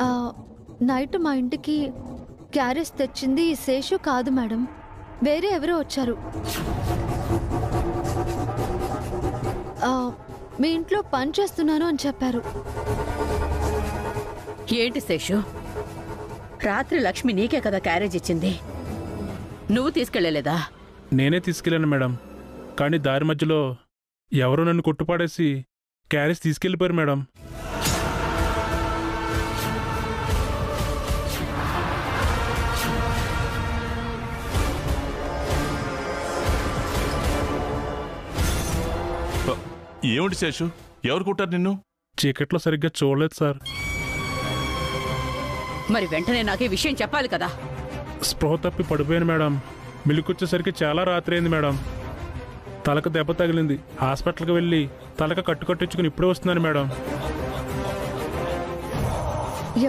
ఆ, నైట్ మా ఇంటికి క్యారేజ్ తెచ్చింది శేషు కాదు మేడం, వేరే ఎవరో వచ్చారు. ఆ, మీ ఇంట్లో పని చేస్తున్నాను అని చెప్పారు. ఏంటి శేషు, రాత్రి లక్ష్మి నీకే కదా క్యారేజ్ ఇచ్చింది, నువ్వు తీసుకెళ్ళలేదా? నేనే తీసుకెళ్ళాను మేడం, కానీ దారి మధ్యలో ఎవరో నన్ను కొట్టుపాడేసి క్యారేజ్ తీసుకెళ్ళిపోయారు మేడం. ఏమిటి శేషు, ఎవరు కొట్టారు నిన్ను? చీకట్లో సరిగ్గా చూడలేదు సార్. మరి వెంటనే నాకే విషయం చెప్పాలి కదా. స్పృహ తప్పి పడిపోయాను మేడం. మిల్లుకొచ్చేసరికి చాలా రాత్రి అయింది మేడం. తలకు దెబ్బ తగిలింది, హాస్పిటల్కి వెళ్ళి తలకు కట్టుకట్టించుకుని ఇప్పుడే వస్తున్నాను మేడం.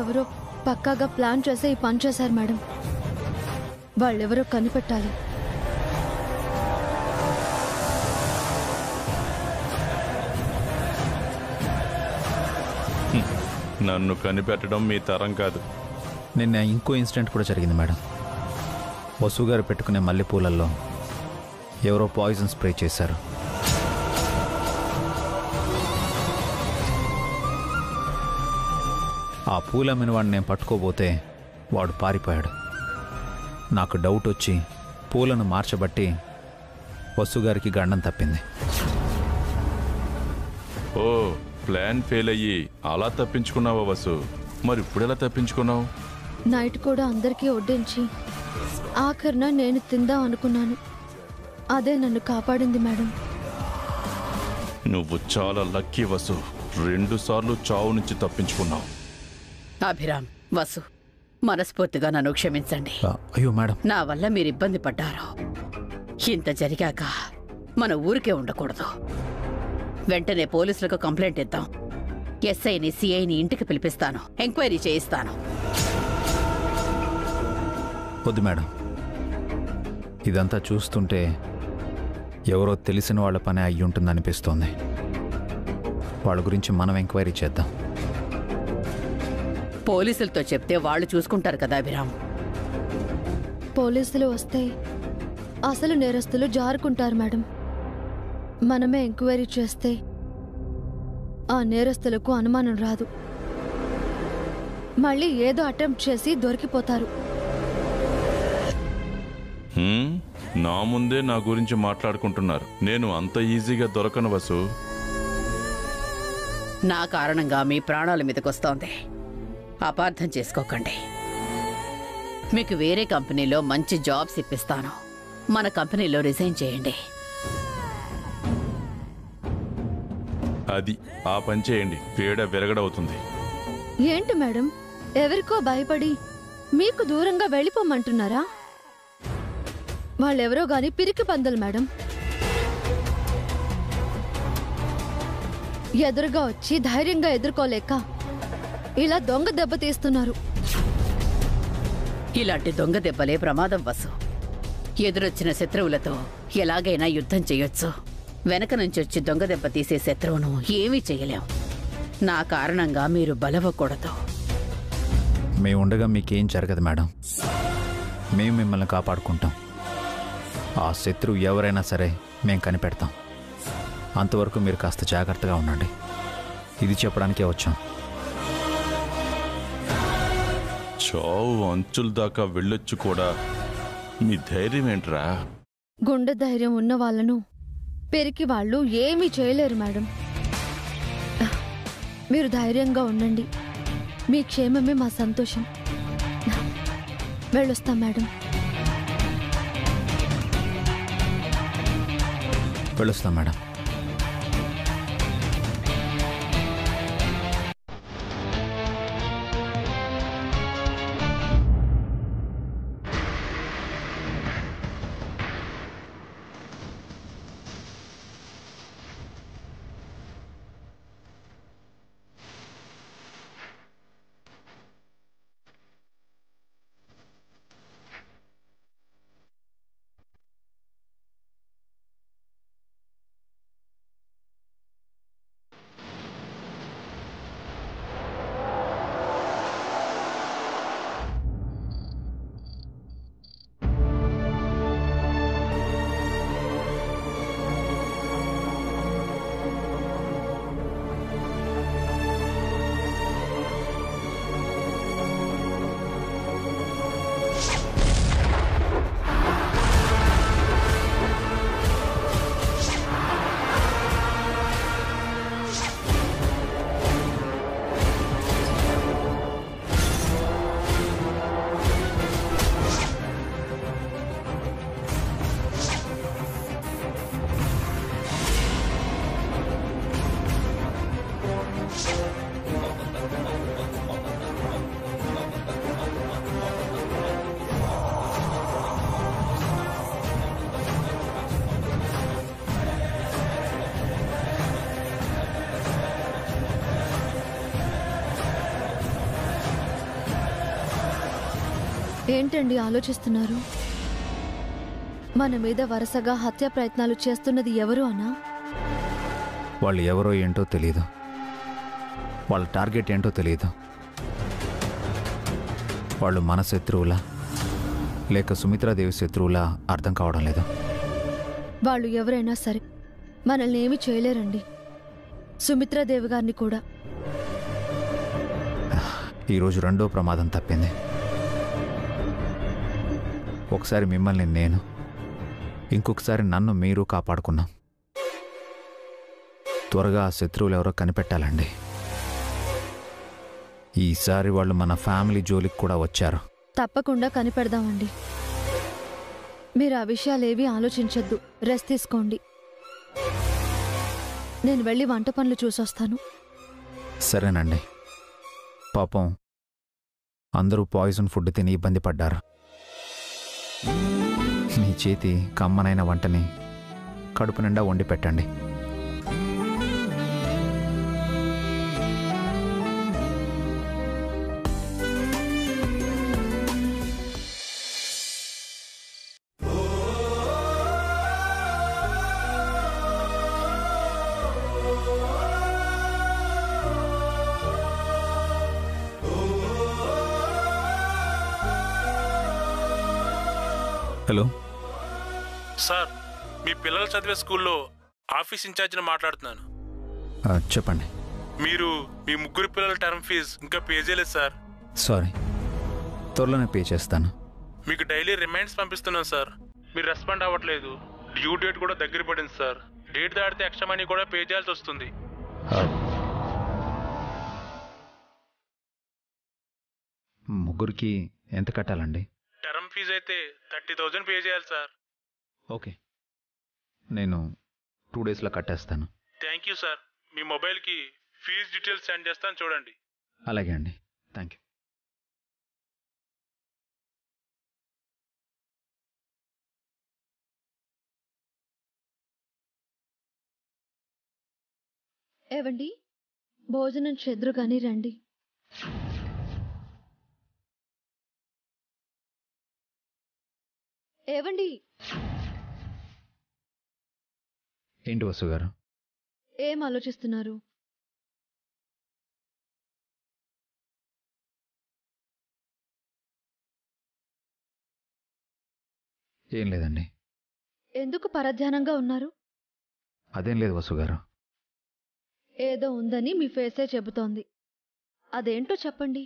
ఎవరో పక్కాగా ప్లాన్ చేసి ఈ పని చేశారు మేడం. వాళ్ళెవరో కనిపెట్టాలి. నన్ను కనిపెట్టడం మీ తరం కాదు. నిన్న ఇంకో ఇన్సిడెంట్ కూడా జరిగింది మేడం. వసు గారు పెట్టుకునే మల్లెపూలల్లో ఎవరో పాయిజన్ స్ప్రే చేశారు. ఆ పూలమ్మిన వాడిని నేను పట్టుకోబోతే వాడు పారిపోయాడు. నాకు డౌట్ వచ్చి పూలను మార్చబట్టి వసు గారికి గండం తప్పింది. ఓ, ప్లాన్ ఫెయిల్ అయ్యి అలా తప్పించుకున్నావా వసు? మరి ఇప్పుడెలా తప్పించుకున్నావు? నైట్ కూడా అందరికీ వడ్డించి ఆఖరిన నేను తిందాం అనుకున్నాను. అదే నన్ను కాపాడింది మేడం. నువ్వు చాలా లక్కీ వసు, 2 సార్లు చావు నుంచి తప్పించుకున్నావు. అభిరామ్, వసు, మనస్ఫూర్తిగా నన్ను క్షమించండి. అయ్యో మేడం, నా వల్ల మీరు ఇబ్బంది పడ్డారు. ఇంత జరిగాక మన ఊరికే ఉండకూడదు. వెంటనే పోలీసులకు కంప్లైంట్ ఇద్దాం. ఎస్ఐని సిఐని ఇంటికి పిలిపిస్తాను, ఎంక్వైరీ చేయిస్తాను. వద్దు మేడం, ఇదంతా చూస్తుంటే ఎవరో తెలిసిన వాళ్ళ పని అయ్యి ఉంటుందనిపిస్తోంది. వాళ్ళ గురించి మనం ఎంక్వైరీ చేద్దాం. పోలీసులతో చెప్తే వాళ్ళు చూసుకుంటారు కదా అభిరామ్. పోలీసులు వస్తే అసలు నేరస్తులు జారుకుంటారు మేడం. మనమే ఎంక్వైరీ చేస్తే ఆ నేరస్తులకు అనుమానం రాదు. మళ్ళీ ఏదో అటెంప్ట్ చేసి దొరికిపోతారు. నా ముందే నా గురించి మాట్లాడుకుంటున్నారు. నేను అంత ఈజీగా దొరకను వసు. నా కారణంగా మీ ప్రాణాల మీదకొస్తోంది, అపార్థం చేసుకోకండి. మీకు వేరే కంపెనీలో మంచి జాబ్స్ ఇప్పిస్తాను. మన కంపెనీలో రిజైన్ చేయండి. అది ఆ పని చేయండి, పేడ విరగడవుతుంది. ఏంటి మేడం, ఎవరికో భయపడి మీకు దూరంగా వెళ్ళిపోమంటున్నారా? వాళ్ళెవరో గాని పిరికి పందలు మేడం. ఎదురుగా వచ్చి ధైర్యంగా ఎదుర్కోలేక ఇలా దొంగ దెబ్బ తీస్తున్నారు. ఇలాంటి దొంగ దెబ్బలే ప్రమాదం వసు. ఎదురొచ్చిన శత్రువులతో ఎలాగైనా యుద్ధం చేయొచ్చు. వెనక నుంచి వచ్చి దొంగ దెబ్బ తీసే శత్రువును ఏమీ చేయలేం. నా కారణంగా మీరు బలవ్వకూడదు. మేము ఉండగా మీకేం జరగదు మేడం. మేము మిమ్మల్ని కాపాడుకుంటాం. ఆ శత్రువు ఎవరైనా సరే మేము కనిపెడతాం. అంతవరకు మీరు కాస్త జాగ్రత్తగా ఉండండి. ఇది చెప్పడానికే వచ్చాం. చావు అంచుల దాకా వెళ్ళొచ్చు కూడా. మీ ధైర్యం ఏంట్రా? గుండె ధైర్యం ఉన్న వాళ్ళను పెరికి వాళ్ళు ఏమీ చేయలేరు మేడం. మీరు ధైర్యంగా ఉండండి. మీ క్షేమమే మా సంతోషం. వెళ్ళొస్తాం మేడం. వెళ్ళొస్తాం మేడం. ఏంటండి ఆలోచిస్తున్నారు? మన మీద వరుసగా హత్య ప్రయత్నాలు చేస్తున్నది ఎవరు అనా? వాళ్ళు ఎవరో ఏంటో తెలియదు, వాళ్ళ టార్గెట్ ఏంటో తెలియదు. వాళ్ళు మన శత్రువులా లేక సుమిత్రాదేవి శత్రువులా అర్థం కావడం లేదు. వాళ్ళు ఎవరైనా సరే మనల్ని ఏమీ చేయలేరండి, సుమిత్రాదేవి గారిని కూడా. ఈరోజు రెండో ప్రమాదం తప్పింది. ఒకసారి మిమ్మల్ని నేను, ఇంకొకసారి నన్ను మీరు కాపాడుకున్నాం. త్వరగా ఆ శత్రువులు ఎవరో కనిపెట్టాలండి. ఈసారి వాళ్ళు మన ఫ్యామిలీ జోలికి కూడా వచ్చారు. తప్పకుండా కనిపెడదామండి. మీరు ఆ విషయాలేవీ ఆలోచించొద్దు, రెస్ట్ తీసుకోండి. నేను వెళ్ళి వంట పనులు చూసొస్తాను. సరేనండి. పాపం అందరూ పాయిజన్ ఫుడ్ తిని ఇబ్బంది పడ్డారు. మీ చేతి కమ్మనైన వంటని కడుపు నిండా వండి పెట్టండి. హలో సార్, మీ పిల్లలు చదివే స్కూల్లో ఆఫీస్ ఇన్ఛార్జిని మాట్లాడుతున్నాను. చెప్పండి. మీరు మీ ముగ్గురు పిల్లల టర్మ్ ఫీజు ఇంకా పే చేయలేదు సార్. సారీ, త్వరలోనే పే చేస్తాను. మీకు డైలీ రిమైండ్స్ పంపిస్తున్నాను సార్, మీరు రెస్పాండ్ అవ్వట్లేదు. డ్యూ డేట్ కూడా దగ్గర పడింది సార్. డేట్ దాటితే ఎక్స్ట్రా మనీ కూడా పే చేయాల్సి వస్తుంది. ముగ్గురికి ఎంత కట్టాలండి? టర్మ్ ఫీజు అయితే 30,000 పే చేయాలి సార్. ఓకే, నేను 2 డేస్లో కట్టేస్తాను. Thank you sir. మీ మొబైల్కి ఫీజు డీటెయిల్స్ సెండ్ చేస్తాను, చూడండి. అలాగే అండి, థ్యాంక్ యూ. ఏవండి, భోజనం చెదురుగాని రండి. ఏవండి, ఏంటి వసు గారు? ఏం ఆలోచిస్తున్నారు? ఏం లేదండి. ఎందుకు పరధ్యానంగా ఉన్నారు? అదేం లేదు వసు గారు. ఏదో ఉందని మీ ఫేసే చెబుతోంది. అదేంటో చెప్పండి.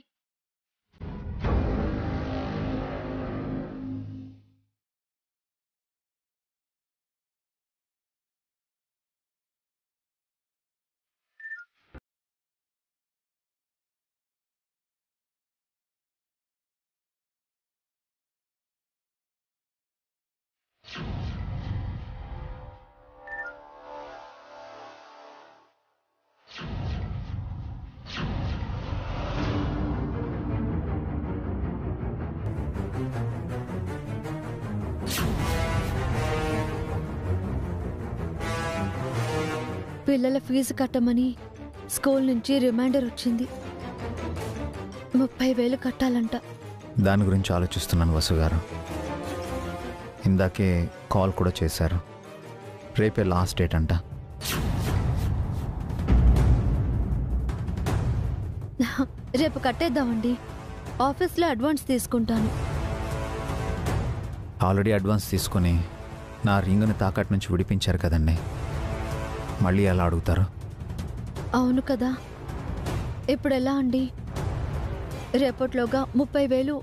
పిల్లల ఫీజు కట్టమని స్కూల్ నుంచి రిమైండర్ వచ్చింది. 30,000 కట్టాలంట. దాని గురించి ఆలోచిస్తున్నాను వసు గారు. ఇందాకే కాల్ కూడా చేశారు. రేపే లాస్ట్ డేట్ అంట. రేపు కట్టేద్దామండి. ఆఫీస్లో అడ్వాన్స్ తీసుకుంటాను. ఆల్రెడీ అడ్వాన్స్ తీసుకొని నా రింగుని తాకట్టు నుంచి విడిపించారు కదండి, మళ్ళీ ఎలా అడుగుతారు? అవును కదా. ఇప్పుడు ఎలా అండి? రేపట్లోగా 30,000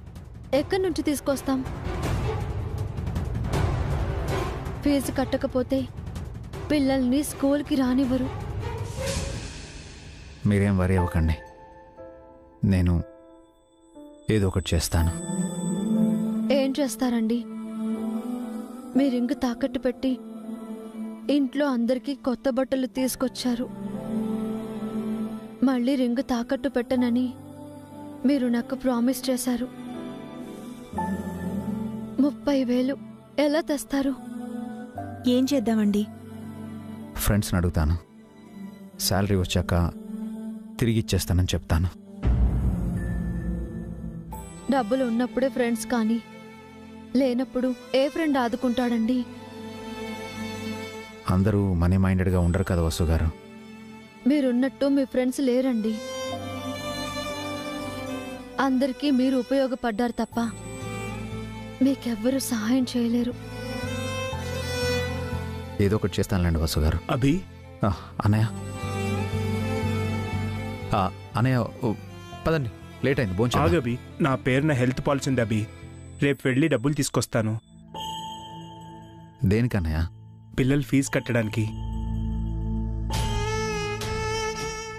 ఎక్కడి నుంచి తీసుకొస్తాం? ఫీజు కట్టకపోతే పిల్లల్ని స్కూల్కి రానివ్వరు. మీరేం వరి అవ్వకండి, నేను ఏదో ఒకటి చేస్తాను. ఏం చేస్తారండి? మీ రింగు తాకట్టు పెట్టి ఇంట్లో అందరికీ కొత్త బట్టలు తీసుకొచ్చారు. మళ్ళీ రింగు తాకట్టు పెట్టనని మీరు నాకు ప్రామిస్ చేశారు. 30,000 ఎలా తెస్తారు? ఏం చేద్దామండి? ఫ్రెండ్స్ని అడుగుతాను. శాలరీ వచ్చాక తిరిగి ఇచ్చేస్తానని చెప్తాను. డబ్బులు ఉన్నప్పుడే ఫ్రెండ్స్ కానీ లేనప్పుడు ఏ ఫ్రెండ్ ఆదుకుంటాడండి? అందరూ మనీ మైండెడ్గా ఉండరు కదా వసు గారు. మీరున్నట్టు మీ ఫ్రెండ్స్ లేరండి. అందరికీ మీరు ఉపయోగపడ్డారు తప్ప మీకెవ్వరూ సహాయం చేయలేరు. ఏదో ఒకటి చేస్తానులేండి వసు గారు. అభి, అన్నయ్య అన్నయ్య పదండి, లేట్ అయింది. భోంచేద్దాం. ఆగభి, నా పేరున హెల్త్ పాలసీ ఉంది అభి. రేపు వెళ్ళి డబ్బులు తీసుకొస్తాను. దేనికన్నయ్య? పిల్లల ఫీజు కట్టడానికి.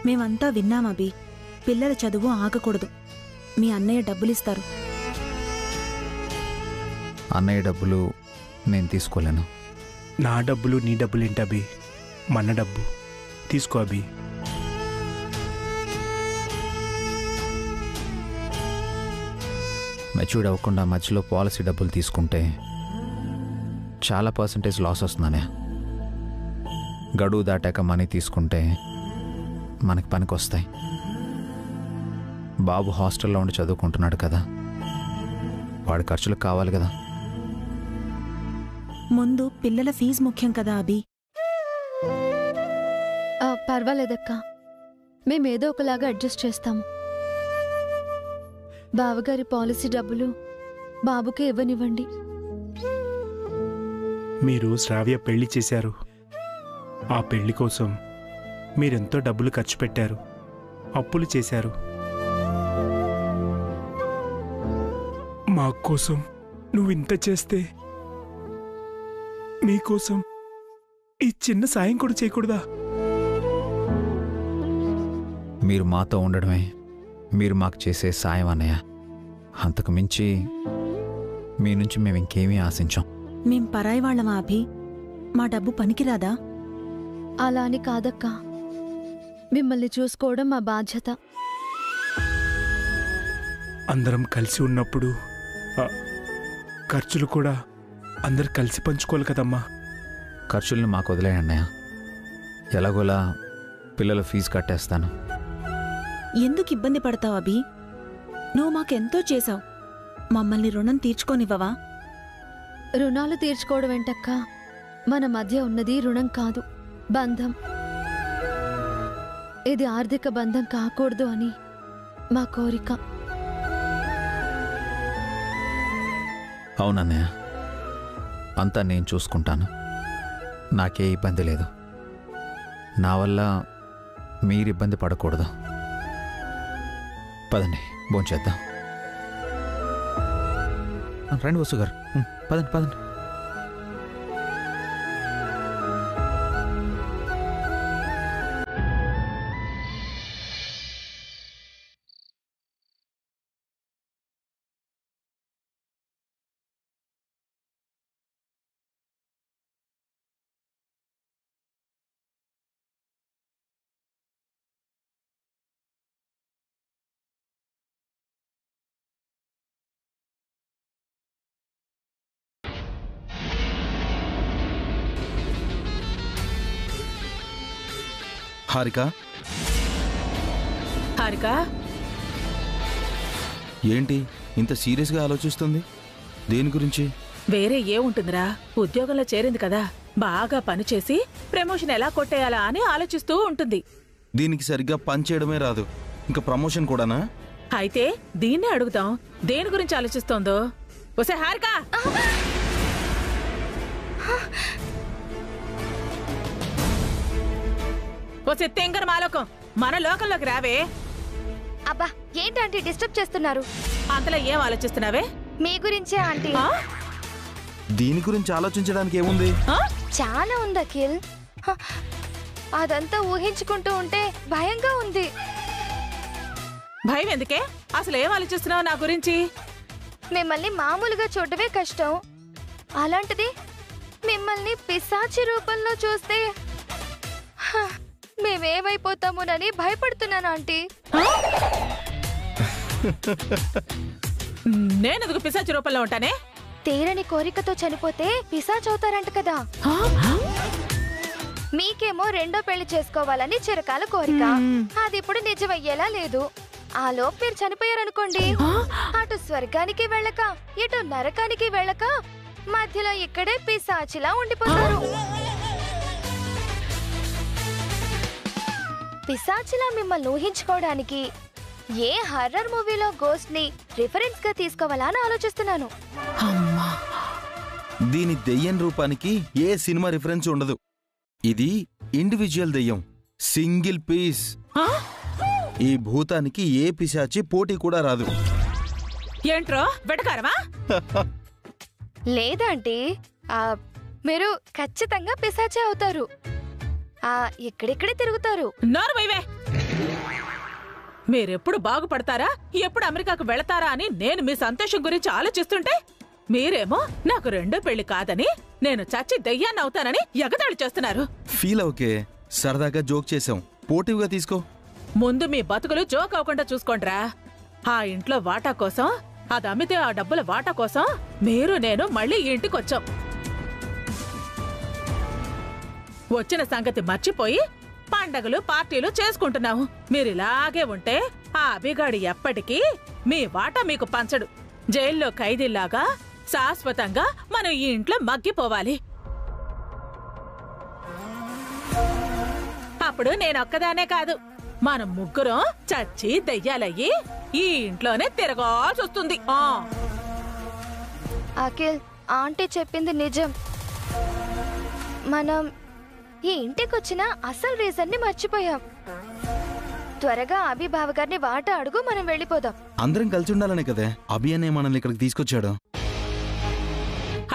మేమంతా విన్నాం అభి. పిల్లల చదువు ఆగకూడదు. మీ అన్నయ్య డబ్బులిస్తారు. అన్నయ్య డబ్బులు నేను తీసుకోలేను. నా డబ్బులు నీ డబ్బులు ఏంటి అభి? మన డబ్బు తీసుకో అభి. మెచ్యూర్డ్ అవ్వకుండా మధ్యలో పాలసీ డబ్బులు తీసుకుంటే చాలా పర్సంటేజ్ లాస్ వస్తుందనే. గడువు దాటాక మనీ తీసుకుంటే మనకి పనికి వస్తాయి. బాబు హాస్టల్లో ఉండి చదువుకుంటున్నాడు కదా, వాడి ఖర్చులకు కావాలి కదా. ముందు పిల్లల ఫీజు ముఖ్యం కదా అభి. పర్వాలేదక్క, మేమేదో ఒకలాగా అడ్జస్ట్ చేస్తాము. బావగారి పాలసీ డబ్బులు బాబుకే ఇవ్వనివ్వండి. మీరు శ్రావ్య పెళ్లి చేశారు. ఆ పెళ్లి కోసం మీరెంతో డబ్బులు ఖర్చు పెట్టారు, అప్పులు చేశారు. మా కోసం నువ్వు ఇంత చేస్తే మీకోసం ఈ చిన్న సాయం కూడా చేయకూడదా? మీరు మాతో ఉండడమే మీరు మాకు చేసే సాయం అన్నయ్య. అంతకు మించి మీ నుంచి మేము ఇంకేమీ ఆశించాం. మేం పరాయి వాళ్ళమా అభి? మా డబ్బు పనికిరాదా? అలా అని కాదక్క, మిమ్మల్ని చూసుకోవడం మా బాధ్యత. అందరం కలిసి ఉన్నప్పుడు ఖర్చులు కూడా అందరు కలిసి పంచుకోవాలి కదమ్మా. ఖర్చుల్ని మాకు వదిలేయండి అన్నయ్య. ఎలాగోలా పిల్లల ఫీజు కట్టేస్తాను. ఎందుకు ఇబ్బంది పడతావు అభి? నువ్వు మాకెంతో చేశావు. మమ్మల్ని రుణం తీర్చుకోనివ్వవా? రుణాలు తీర్చుకోవడం ఏంటక్క? మన మధ్య ఉన్నది రుణం కాదు, బంధం. ఇది ఆర్థిక బంధం కాకూడదు అని మా కోరిక. అవునన్నయ్య, అంతా నేను చూసుకుంటాను. నాకే ఇబ్బంది లేదు. నా వల్ల మీరు ఇబ్బంది పడకూడదు. పదండి, భోంచేద్దాం. రండి వసు గారు, పదండి పదండి. హారిక, హారిక, ఏంటి ఇంత సీరియస్గా ఆలోచిస్తుంది? దేని గురించి? వేరే ఏ ఉంటుందిరా, ఉద్యోగంలో చేరింది కదా, బాగా పనిచేసి ప్రమోషన్ ఎలా కొట్టేయాలా అని ఆలోచిస్తూ ఉంటుంది. దీనికి సరిగ్గా పని చేయడమే రాదు, ఇంకా ప్రమోషన్ కూడానా? అయితే దీన్నే అడుగుతాం, దేని గురించి ఆలోచిస్తోందో. ఒసే హారిక, ఒసే తెంగర మాలోకం, మన లోకంలోకి రావే. అబ్బా, ఏంటంటే డిస్టర్బ్ చేస్తున్నారు? అంతలో ఏం ఆలోచిస్తున్నావే? మీ గురించే ఆంటీ. దీని గురించి ఆలోచించడానికి ఏముంది? చాలా ఉంది అఖిల్. అదంతా ఊహించుకుంటూ ఉంటే భయంగా ఉంది. భయం ఎందుకే? అసలు ఏం ఆలోచిస్తున్నావు నా గురించి? మిమ్మల్ని మామూలుగా చూడటమే కష్టం, అలాంటిది మిమ్మల్ని పిశాచి రూపంలో చూస్తే మేమేమైపోతామోనని భయపడుతున్నాను ఆంటీ. నేనెందుకు పిశాచి రూపంలో ఉంటానే? తీరని కోరికతో చనిపోతే పిశాచవుతారంట కదా. మీకేమో రెండో పెళ్లి చేసుకోవాలని చిరకాల కోరిక, అది ఇప్పుడు నిజమయ్యేలా లేదు. ఆ లోపు మీరు చనిపోయి ఉండిపోయారనుకోండి, అటు స్వర్గానికి వెళ్ళక ఇటు నరకానికి వెళ్ళక మధ్యలో ఇక్కడే పిశాచిలా ఉండిపోతారు. పిశాచిలా మిమ్మల్ని ఊహించుకోవడానికి ఏ హర్రర్ మూవీలో గోస్ట్ ని రిఫరెన్స్ గా తీసుకోవాలా అని ఆలోచిస్తున్నాను. దీని దెయ్యం రూపానికి ఏ సినిమా రిఫరెన్స్ ఉండదు. ఇది ఇండివిజువల్ దెయ్యం, సింగిల్ పీస్. ఈ భూతానికి ఏ పిశాచి పోటీ కూడా రాదు. ఏంట్రో వెటకారమా? లేదంటే మీరు ఖచ్చితంగా పిశాచే అవుతారు. ఇక్కడిక్కడే తిరుగుతారు. నోరు వైవే. మీరెప్పుడు బాగుపడతారా, ఎప్పుడు అమెరికాకు వెళతారా అని నేను మీ సంతోషం గురించి ఆలోచిస్తుంటే మీరేమో నాకు రెండో పెళ్లి కాదని, నేను చచ్చి దెయ్యాన్ని అవుతానని ఎగతాళి చేస్తున్నారు. ఫీల్ ఓకే, సరదాగా జోక్ చేసాం, పోటీగా తీసుకో. ముందు మీ బతుకులు జోక్ అవ్వకుండా చూసుకోండ్రా. ఆ ఇంట్లో వాటా కోసం, అది అమ్మితే ఆ డబ్బుల వాటా కోసం మీరు నేను మళ్ళీ ఈ ఇంటికొచ్చాం. వచ్చిన సంగతి మర్చిపోయి పండగలు పార్టీలు చేసుకుంటున్నాము. మీరిలాగే ఉంటే ఆ అభిగాడి ఎప్పటికీ మీ వాటా మీకు పంచడు. జైల్లో ఖైదీల్లాగా శాశ్వతంగా మనం ఈ ఇంట్లో మగ్గిపోవాలి. అప్పుడు నేనొక్కదానే కాదు, మనం ముగ్గురం చచ్చి దెయ్యాలయ్యి ఈ ఇంట్లోనే తిరగాల్సి వస్తుంది. అఖిల్, ఆంటీ చెప్పింది నిజం. మనం ఈ ఇంటికొచ్చిన అసలు రీజన్ ని మర్చిపోయాం. త్వరగా అభి బావగారిని వాటా అడుగు, మనం వెళ్ళిపోదాం. అందరం కలిసి ఉండాలనే కదే అభి అనే మనల్ని ఇక్కడికి తీసుకొచ్చాడు.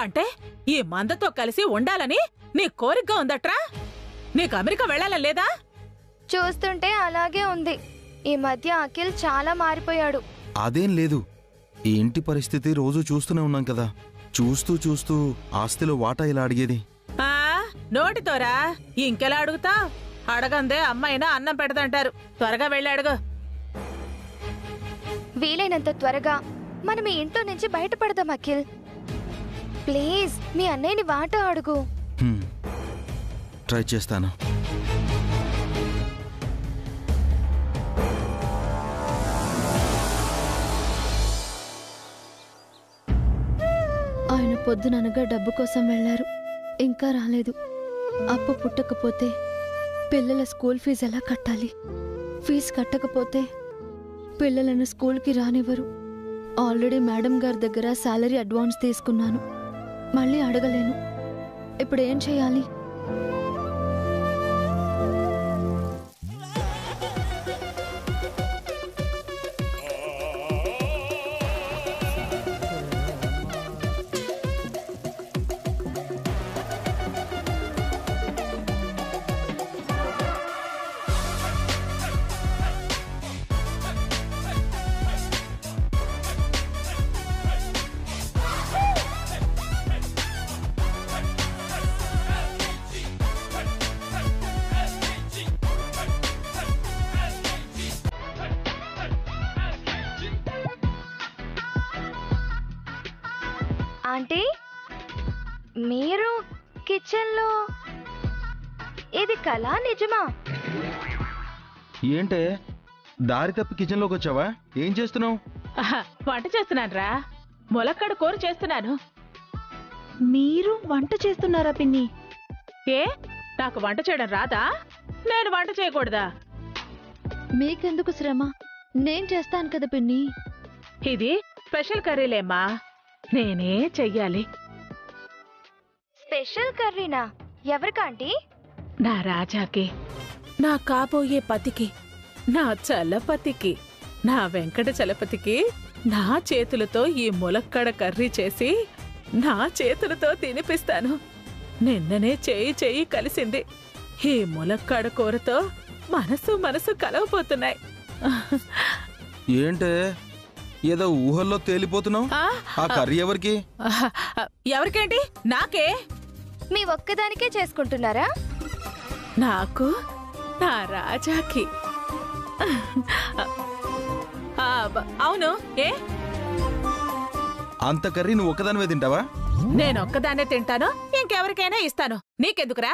అంటే ఈ మందతో కలిసి ఉండాలని నీ కోరికగా ఉందట్రా? నీకు అమెరికా వెళ్ళాలని లేదా? చూస్తుంటే అలాగే ఉంది. ఈ మధ్య అఖిల్ చాలా మారిపోయాడు. అదేం లేదు, ఈ ఇంటి పరిస్థితి రోజు చూస్తూనే ఉన్నాం కదా. చూస్తూ చూస్తూ ఆస్తిలో వాటా ఇలా అడిగేది. నోటితోరా ఇంకెలా అడుగుతా? అడగందే అమ్మాయినా అన్నం పెడదంటారు. త్వరగా వెళ్ళి అడుగు. వీలైనంత త్వరగా మనం ఈ ఇంట్లో నుంచి బయటపడదాం అఖిల్. ప్లీజ్ మీ అన్నయ్యని వాటా అడుగు. ట్రై చేస్తాను. ఆయన పొద్దుననగా డబ్బు కోసం వెళ్లారు, ఇంకా రాలేదు. అప్పు పుట్టకపోతే పిల్లల స్కూల్ ఫీజు ఎలా కట్టాలి? ఫీజు కట్టకపోతే పిల్లలను స్కూల్కి రానివ్వరు. ఆల్రెడీ మేడం గారి దగ్గర శాలరీ అడ్వాన్స్ తీసుకున్నాను, మళ్ళీ అడగలేను. ఇప్పుడు ఏం చేయాలి? ఆంటీ, మీరు కిచెన్లో, ఇది కళ నిజమా? ఏంటే దారి తప్పి కిచెన్లోకి వచ్చావా? ఏం చేస్తున్నావు? వంట చేస్తున్నాను రా, ములక్కడ కూర చేస్తున్నాను. మీరు వంట చేస్తున్నారా పిన్ని? ఏ, నాకు వంట చేయడం రాదా? నేను వంట చేయకూడదా? మీకెందుకు శ్రమ, నేను చేస్తాను కదా పిన్ని. ఇది స్పెషల్ కర్రీలేమ్మా, నేనే చెయ్యాలి. స్పెషల్ కర్రీనా? ఎవరికాంటీ? నా రాజాకి, నా కాబోయే పతికి, నా చలపతికి, నా వెంకట చలపతికి నా చేతులతో ఈ ములక్కడ కర్రీ చేసి నా చేతులతో తినిపిస్తాను. నిన్ననే చేయి కలిసింది. ఈ ములక్కడ కూరతో మనసు కలవపోతున్నాయి. ఏంటే ఏదో ఊహల్లో తేలిపోతున్నావు? ఆ కర్రీ ఎవరికి? ఎవరికేంటి? నాకే. మీ ఒక్కదానికే చేసుకుంటున్నారా? నాకు, నా రాజాకి. అవును. ఏ, అంత కర్రీ నువ్వు ఒక్కదానివే తింటావా? నేనొక్కదాన్నే తింటాను, ఇంకెవరికైనా ఇస్తాను. నీకెందుకురా?